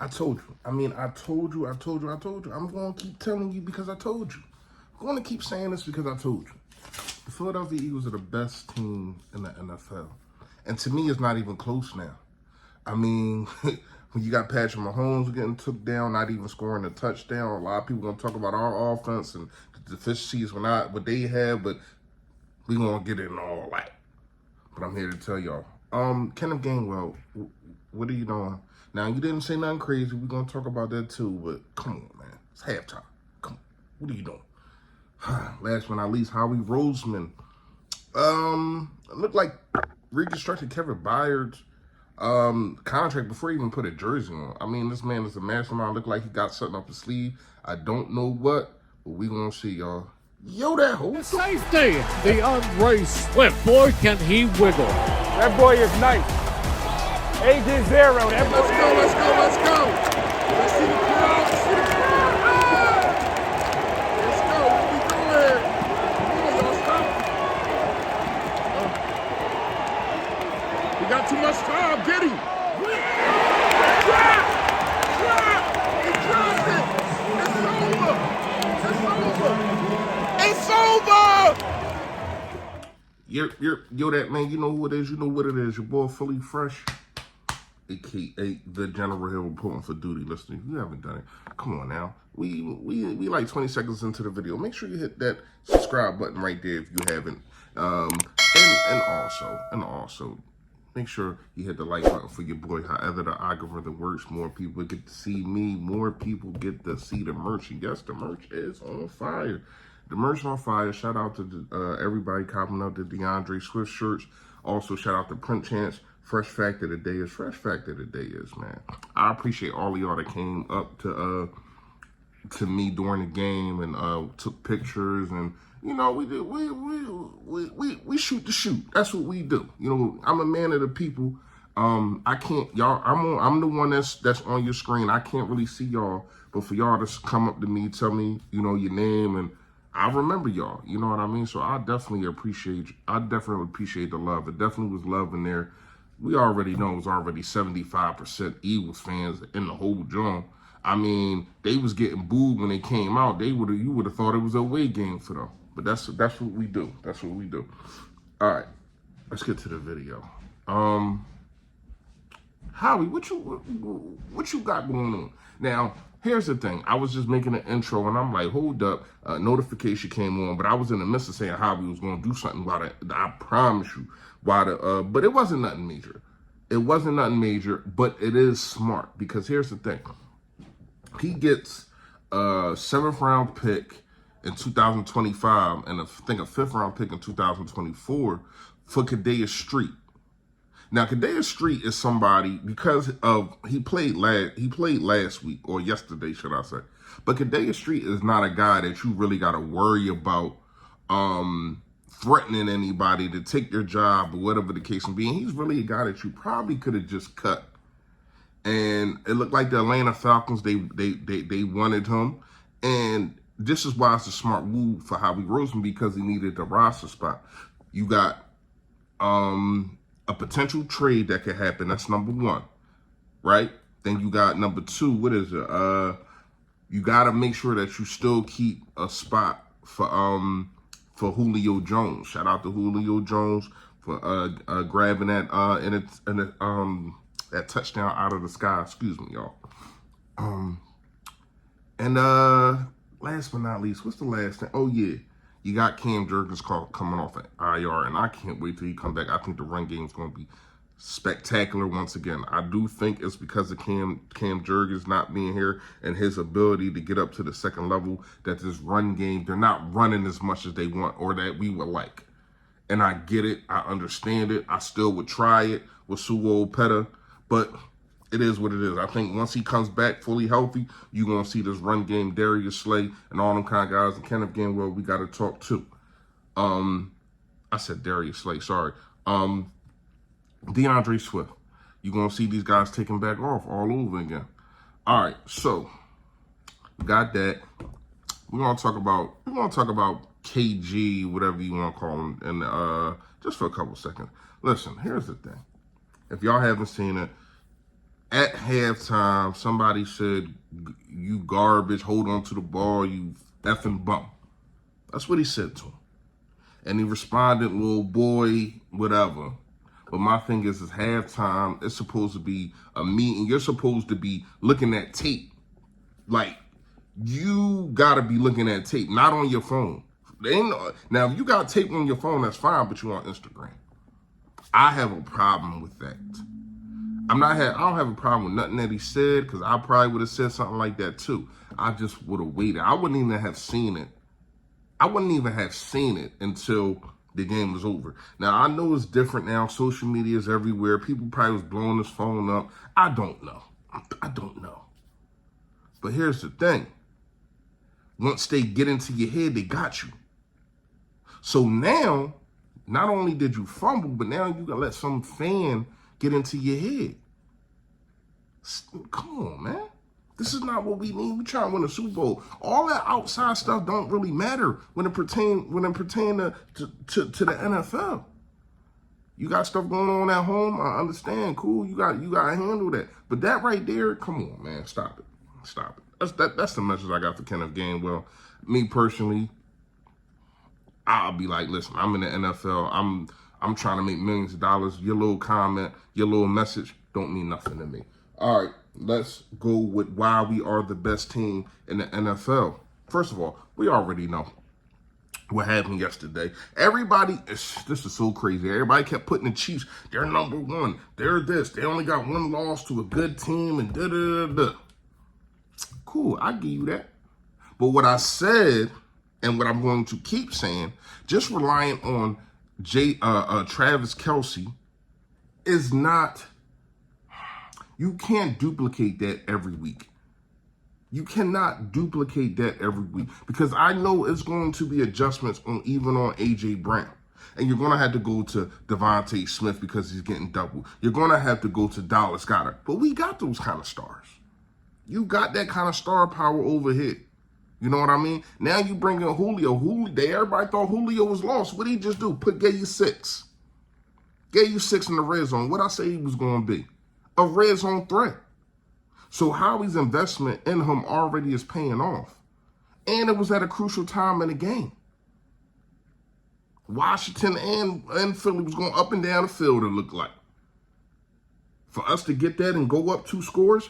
I told you. I told you. I'm going to keep telling you because I told you. I'm going to keep saying this because I told you. The Philadelphia Eagles are the best team in the NFL. And to me, it's not even close now. I mean, when you got Patrick Mahomes getting took down, not even scoring a touchdown, a lot of people going to talk about our offense and the deficiencies what they have, but we're going to get into all that. But I'm here to tell y'all. Kenneth Gainwell, what are you doing? Now, you didn't say nothing crazy. We're going to talk about that too, but come on, man. It's halftime. Come on. What are you doing? Last but not least, Howie Roseman. It looked like reconstructed Kevin Byard's contract before he even put a jersey on. I mean, this man is a mastermind. Looked like he got something up his sleeve. I don't know what, but we gonna see, y'all. Yo, that whole safety. The Andre Swift. Boy, can he wiggle. That boy is nice. Agent Zero. That boy. Let's go. Let's see the crowd. Let's go. What we doing? Come on, y'all, stop. We got too much time. Get him. Drop. He dropped it. It's over. Yo, that man, you know who it is. You know what it is. Your boy, Fully Fresh, aka the General Hill reporting for duty. Listen, if you haven't done it, come on now. We like 20 seconds into the video. Make sure you hit that subscribe button right there if you haven't. And also, make sure you hit the like button for your boy. However the algorithm works, more people get to see me. More people get to see the merch. And yes, the merch is on fire. The merch on fire. Shout out to everybody copping up the DeAndre Swift shirts. Also, shout out to Print Chance. Fresh fact of the day is, man. I appreciate all of y'all that came up to me during the game and took pictures, and you know we shoot the shoot. That's what we do. You know, I'm a man of the people. I can't, y'all. I'm the one that's on your screen. I can't really see y'all, but for y'all to come up to me, tell me, you know, your name, and I remember y'all. You know what I mean? So I definitely appreciate the love. It definitely was love in there. We already know it was already 75% Eagles fans in the whole joint. I mean, they was getting booed when they came out. You would have thought it was a away game for them. But that's what we do. That's what we do. All right, let's get to the video. Howie, what you got going on? Now, here's the thing. I was just making an intro, and I'm like, hold up. Notification came on, but I was in the midst of saying Howie was going to do something about it. I promise you. But it wasn't nothing major. It wasn't nothing major, but it is smart because here's the thing. He gets a 7th round pick in 2025 and I think a 5th round pick in 2024 for Kentavius Street. Now, Kentavius Street is somebody because of he played last week or yesterday, should I say? But Kentavius Street is not a guy that you really got to worry about threatening anybody to take their job or whatever the case may be. And he's really a guy that you probably could have just cut. And it looked like the Atlanta Falcons, they wanted him. And this is why it's a smart move for Howie Roseman because he needed the roster spot. You got a potential trade that could happen. That's number one, right? Then you got number two, what is it? You got to make sure that you still keep a spot for Julio Jones. Shout out to Julio Jones for grabbing that that touchdown out of the sky. Excuse me, y'all. And last but not least, what's the last thing? Oh yeah, you got Cam Jurgens coming off at IR, and I can't wait till he come back. I think the run game is going to be spectacular once again. I do think it's because of Cam Jurgens not being here and his ability to get up to the second level that this run game, they're not running as much as they want or that we would like. And I get it. I understand it. I still would try it with Suo-Peta, but it is what it is. I think once he comes back fully healthy, you're going to see this run game, Darius Slay and all them kind of guys. And Kenneth Gainwell, we got to talk to. I said Darius Slay, sorry. DeAndre Swift. You're going to see these guys taking back off all over again. All right, so we got that. We're going to talk about KG, whatever you want to call him, and just for a couple seconds. Listen, here's the thing. If y'all haven't seen it, At halftime, somebody said, "You garbage, hold on to the ball, you effing bum." That's what he said to him. And he responded, "Little boy, whatever." But my thing is halftime, it's supposed to be a meeting. You're supposed to be looking at tape. Like, you got to be looking at tape, not on your phone. Now, if you got tape on your phone, that's fine, but you on Instagram. I have a problem with that. I don't have a problem with nothing that he said, because I probably would have said something like that too. I just would have waited. I wouldn't even have seen it. I wouldn't even have seen it until the game was over. Now, I know it's different now. Social media is everywhere. People probably was blowing his phone up. I don't know. But here's the thing. Once they get into your head, they got you. So now, not only did you fumble, but now you got to let some fan get into your head. Come on, man. This is not what we need. We trying to win a Super Bowl. All that outside stuff don't really matter when it pertain to the NFL. You got stuff going on at home. I understand. Cool. You got to handle that. But that right there, come on, man. Stop it. That's the message I got for Kenneth Gainwell. Me personally, I'll be like, listen, I'm in the NFL. I'm trying to make millions of dollars. Your little comment, your little message don't mean nothing to me. All right, let's go with why we are the best team in the NFL. First of all, we already know what happened yesterday. This is so crazy. Everybody kept putting the Chiefs, they're number one. They're this. They only got one loss to a good team and da-da-da-da. Cool, I give you that. But what I said, and what I'm going to keep saying, just relying on Travis Kelce is not, you can't duplicate that every week. You cannot duplicate that every week, because I know it's going to be adjustments even on A.J. Brown. And you're going to have to go to Devontae Smith because he's getting double. You're going to have to go to Dallas Goedert. But we got those kind of stars. You got that kind of star power over here. You know what I mean? Now you bring in Julio. Everybody thought Julio was lost. What did he just do? Gave you 6. Gave you 6 in the red zone. What I say he was going to be? A red zone threat. So Howie's investment in him already is paying off. And it was at a crucial time in the game. Washington and Philly was going up and down the field, it looked like. For us to get that and go up 2 scores,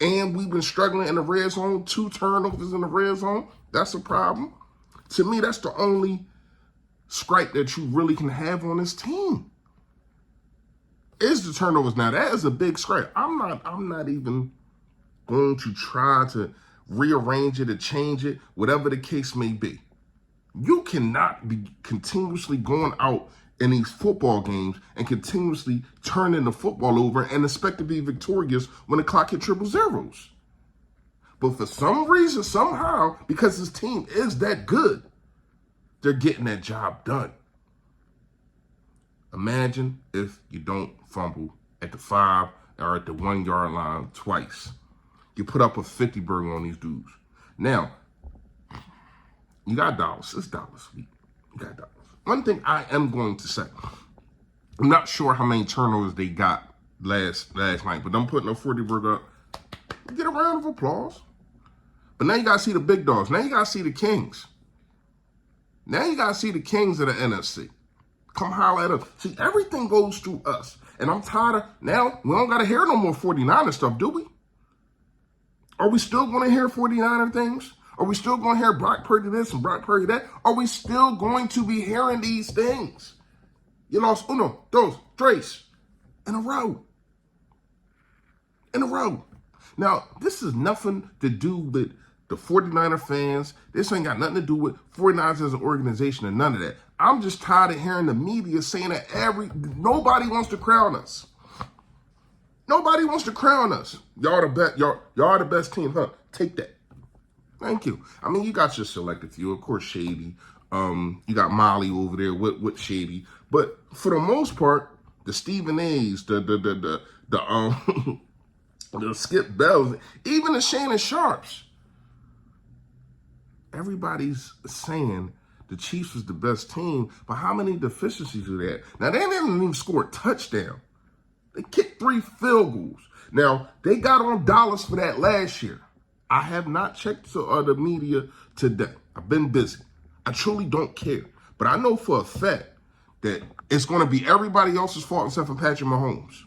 and we've been struggling in the red zone, 2 turnovers in the red zone, that's a problem. To me, that's the only scrape that you really can have on this team. Is the turnovers. Now, that is a big scrape. I'm not even going to try to rearrange it or change it, whatever the case may be. You cannot be continuously going out in these football games and continuously turning the football over and expect to be victorious when the clock hit triple zeros. But for some reason, somehow, because this team is that good, they're getting that job done. Imagine if you don't fumble at the 5 or at the 1 yard line twice. You put up a 50 burger on these dudes. Now, you got dollars. It's Dallas week. You got dollars. One thing I am going to say, I'm not sure how many turnovers they got last night, but I'm putting a 40 burger up. Get a round of applause. But now you got to see the big dogs. Now you got to see the Kings. Now you got to see the Kings of the NFC. Come holler at us. See, everything goes through us. And I'm tired of, now, we don't got to hear no more 49er stuff, do we? Are we still going to hear 49er things? Are we still going to hear Brock Purdy this and Brock Purdy that? Are we still going to be hearing these things? You lost 1, 2, 3 in a row. In a row. Now, this is nothing to do with the 49er fans. This ain't got nothing to do with 49ers as an organization and none of that. I'm just tired of hearing the media saying that nobody wants to crown us. Nobody wants to crown us. Y'all the best team, huh? Take that. Thank you. I mean, you got your selected few. Of course, Shady. You got Molly over there with Shady. But for the most part, the Stephen A's, the Skip Bells, even the Shannon Sharps, everybody's saying the Chiefs was the best team, but how many deficiencies do they have? Now, they didn't even score a touchdown. They kicked 3 field goals. Now, they got on dollars for that last year. I have not checked the media today. I've been busy. I truly don't care. But I know for a fact that it's going to be everybody else's fault except for Patrick Mahomes.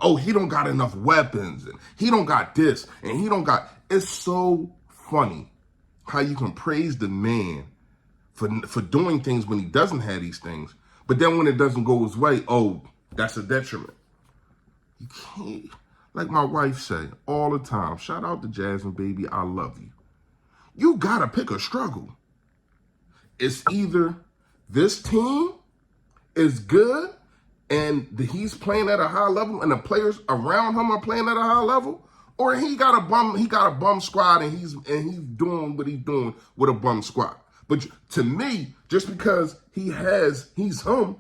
Oh, he don't got enough weapons, and he don't got this, and he don't got... It's so funny how you can praise the man for doing things when he doesn't have these things, but then when it doesn't go his way, oh, that's a detriment. You can't... Like my wife say all the time, shout out to Jasmine, baby, I love you. You gotta pick a struggle. It's either this team is good and he's playing at a high level and the players around him are playing at a high level, or he got a bum squad and he's doing what he's doing with a bum squad. But to me, just because he's him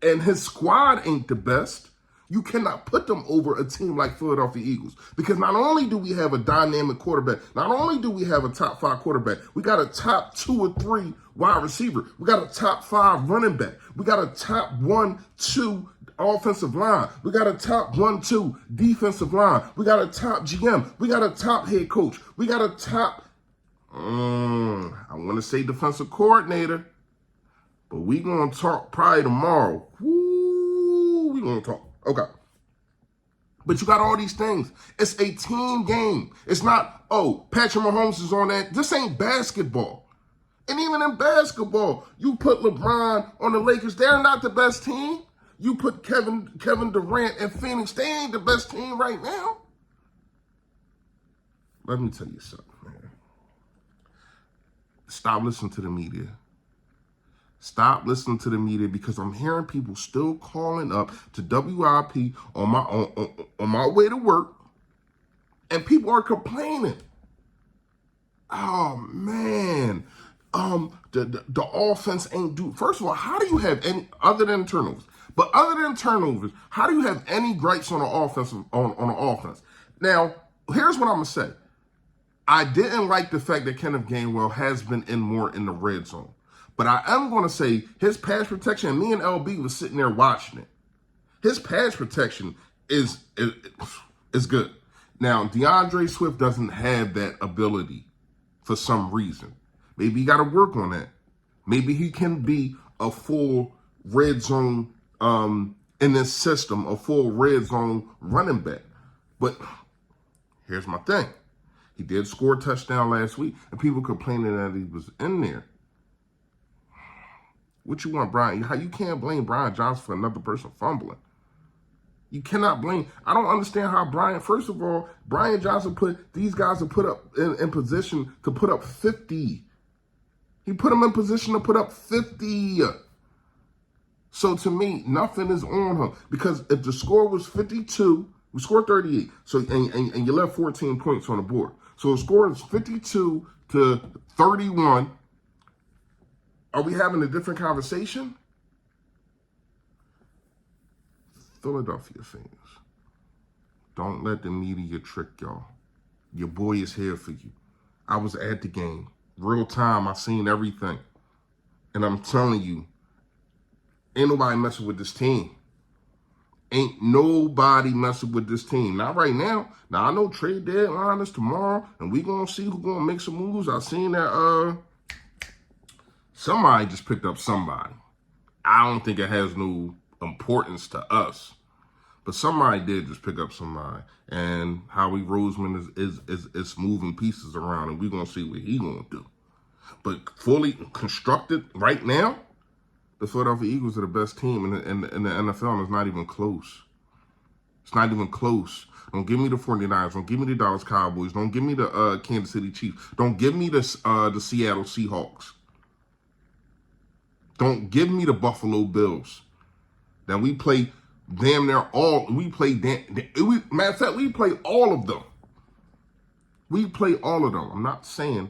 and his squad ain't the best, you cannot put them over a team like Philadelphia Eagles. Because not only do we have a dynamic quarterback, not only do we have a top 5 quarterback, we got a top 2 or 3 wide receiver. We got a top 5 running back. We got a top 1, 2 offensive line. We got a top 1, 2 defensive line. We got a top GM. We got a top head coach. We got a top, I want to say defensive coordinator, but we going to talk probably tomorrow. Woo, we going to talk. Okay. But you got all these things. It's a team game. It's not, oh, Patrick Mahomes is on that. This ain't basketball. And even in basketball, you put LeBron on the Lakers, they're not the best team. You put Kevin Durant and Phoenix, they ain't the best team right now. Let me tell you something, man. Stop listening to the media. Stop listening to the media, because I'm hearing people still calling up to WIP on my way to work, and people are complaining. Oh man, the offense ain't do. First of all, how do you have any other than turnovers? But other than turnovers, how do you have any gripes on the offense? On the offense? Now, here's what I'm gonna say. I didn't like the fact that Kenneth Gainwell has been in more in the red zone. But I am going to say his pass protection, and me and LB was sitting there watching it. His pass protection is good. Now, DeAndre Swift doesn't have that ability for some reason. Maybe you got to work on that. Maybe he can be a full red zone in this system, a full red zone running back. But here's my thing. He did score a touchdown last week, and people complaining that he was in there. What you want, Brian? How you can't blame Brian Johnson for another person fumbling? You cannot blame. I don't understand how first of all, Brian Johnson put these guys to put up in position to put up 50. He put them in position to put up 50. So to me, nothing is on him, because if the score was 52, we scored 38. So and you left 14 points on the board. So the score is 52 to 31. Are we having a different conversation? Philadelphia fans, don't let the media trick y'all. Your boy is here for you. I was at the game. Real time, I seen everything. And I'm telling you, ain't nobody messing with this team. Ain't nobody messing with this team. Not right now. Now, I know trade deadline is tomorrow, and we going to see who's going to make some moves. I seen that somebody just picked up somebody. I don't think it has no importance to us. But somebody did just pick up somebody. And Howie Roseman is moving pieces around, and we're going to see what he's going to do. But fully constructed right now, the Philadelphia Eagles are the best team in the NFL, and it's not even close. It's not even close. Don't give me the 49ers. Don't give me the Dallas Cowboys. Don't give me the Kansas City Chiefs. Don't give me the Seattle Seahawks. Don't give me the Buffalo Bills. Now we play damn near all. Matter of fact, we play all of them. We play all of them. I'm not saying,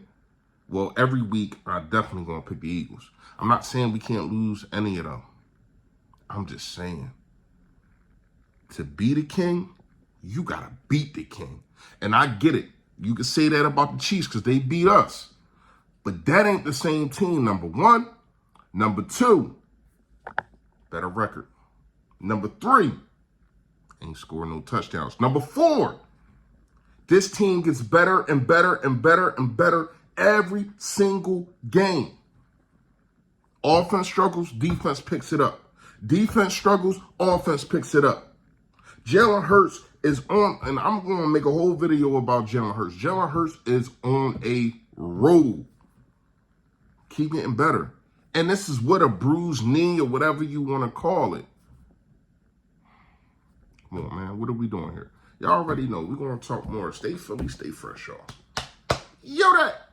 well, every week I'm definitely going to pick the Eagles. I'm not saying we can't lose any of them. I'm just saying, to be the king, you got to beat the king. And I get it. You can say that about the Chiefs because they beat us. But that ain't the same team, number one. Number two, better record. Number three, Ain't scoring no touchdowns. Number 4, this team gets better and better and better and better every single game. Offense struggles, defense picks it up. Defense struggles, offense picks it up. Jalen Hurts is on, and I'm going to make a whole video about Jalen Hurts. Jalen Hurts is on a roll. Keep getting better. And this is what a bruised knee or whatever you want to call it. Come on, man. What are we doing here? Y'all already know. We're going to talk more. Stay Philly, stay fresh, y'all. Yo, that.